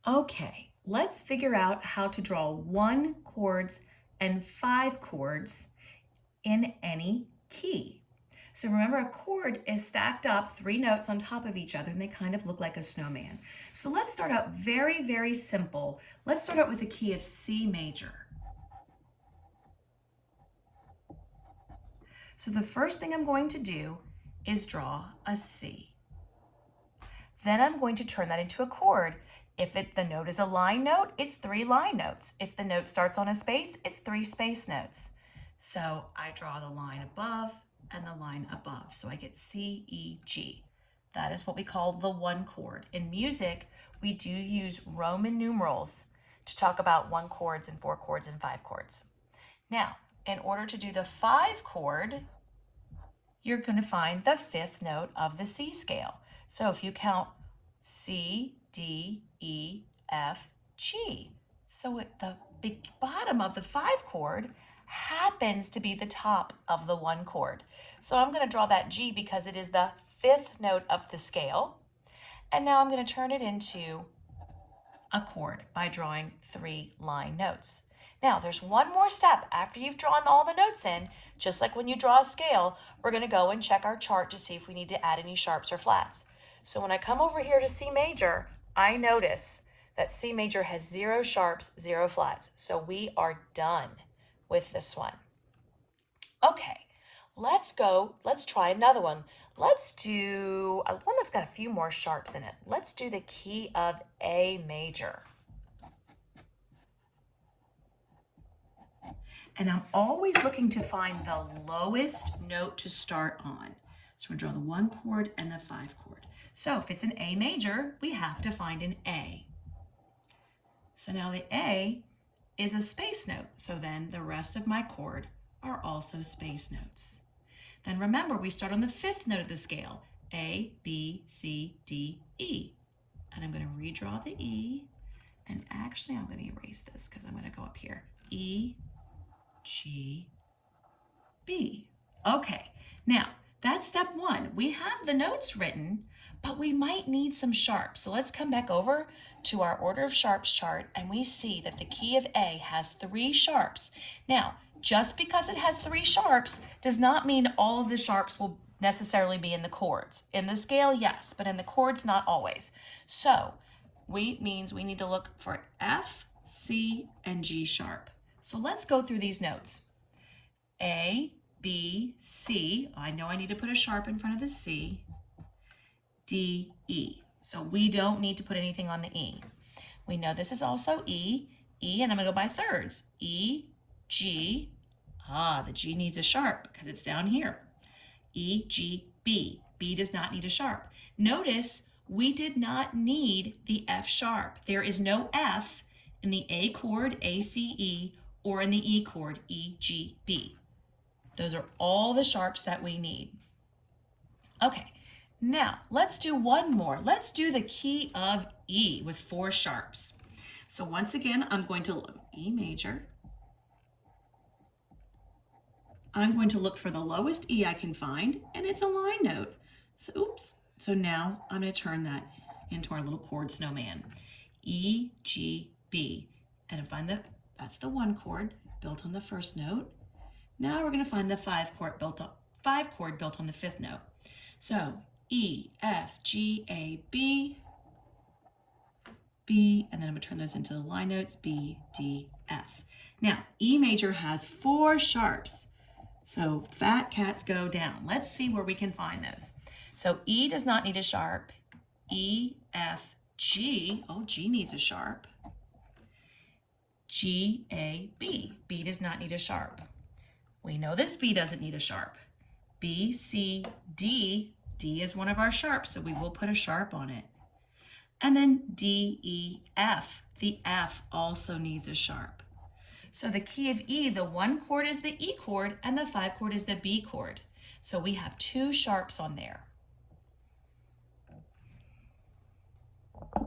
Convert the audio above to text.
Okay, let's figure out how to draw 1 chords and 5 chords in any key. So remember, a chord is stacked up 3 notes on top of each other and they kind of look like a snowman. So let's start out very, very simple. Let's start out with the key of C major. So the first thing I'm going to do is draw a C. Then I'm going to turn that into a chord. If the note is a line note, it's 3 line notes. If the note starts on a space, it's 3 space notes. So I draw the line above and the line above. So I get C, E, G. That is what we call the 1 chord. In music, we do use Roman numerals to talk about 1 chords and 4 chords and 5 chords. Now, in order to do the 5 chord, you're going to find the 5th note of the C scale. So if you count C, D, E, F, G. So at the bottom of the 5 chord happens to be the top of the 1 chord. So I'm going to draw that G because it is the 5th note of the scale. And now I'm going to turn it into a chord by drawing 3 line notes. Now, there's one more step after you've drawn all the notes in. Just like when you draw a scale, we're going to go and check our chart to see if we need to add any sharps or flats. So when I come over here to C major, I notice that C major has 0 sharps, 0 flats. So we are done with this one. Okay, let's try another one. Let's do one that's got a few more sharps in it. Let's do the key of A major. And I'm always looking to find the lowest note to start on. So we're going to draw the 1 chord and the 5 chord. So if it's an A major, we have to find an A. So now the A is a space note. So then the rest of my chord are also space notes. Then remember, we start on the 5th note of the scale. A, B, C, D, E. And I'm going to redraw the E. And actually, I'm going to erase this because I'm going to go up here. E, G, B. Okay, now that's step 1. We have the notes written, but we might need some sharps. So let's come back over to our order of sharps chart and we see that the key of A has 3 sharps. Now, just because it has 3 sharps does not mean all of the sharps will necessarily be in the chords. In the scale, yes, but in the chords, not always. So means we need to look for F, C, and G sharp. So let's go through these notes. A, B, C. I know I need to put a sharp in front of the C. D, E. So we don't need to put anything on the E. We know this is also E. E, and I'm going to go by thirds. E, G. The G needs a sharp because it's down here. E, G, B. B does not need a sharp. Notice we did not need the F sharp. There is no F in the A chord, A, C, E, or in the E chord, E, G, B. Those are all the sharps that we need. Okay, now let's do one more. Let's do the key of E with 4 sharps. So once again, I'm going to look E major. I'm going to look for the lowest E I can find, and it's a line note. So oops. So now I'm going to turn that into our little chord snowman. E, G, B. And that's the 1 chord built on the 1st note. Now we're going to find the 5 chord built on the 5th note. So E, F, G, A, B, B, and then I'm going to turn those into the line notes, B, D, F. Now, E major has 4 sharps. So fat cats go down. Let's see where we can find those. So E does not need a sharp. E, F, G. Oh, G needs a sharp. G, A, B. B does not need a sharp. We know this B doesn't need a sharp. B, C, D. D is one of our sharps, so we will put a sharp on it. And then D, E, F. The F also needs a sharp. So the key of E, the 1 chord is the E chord, and the 5 chord is the B chord. So we have 2 sharps on there.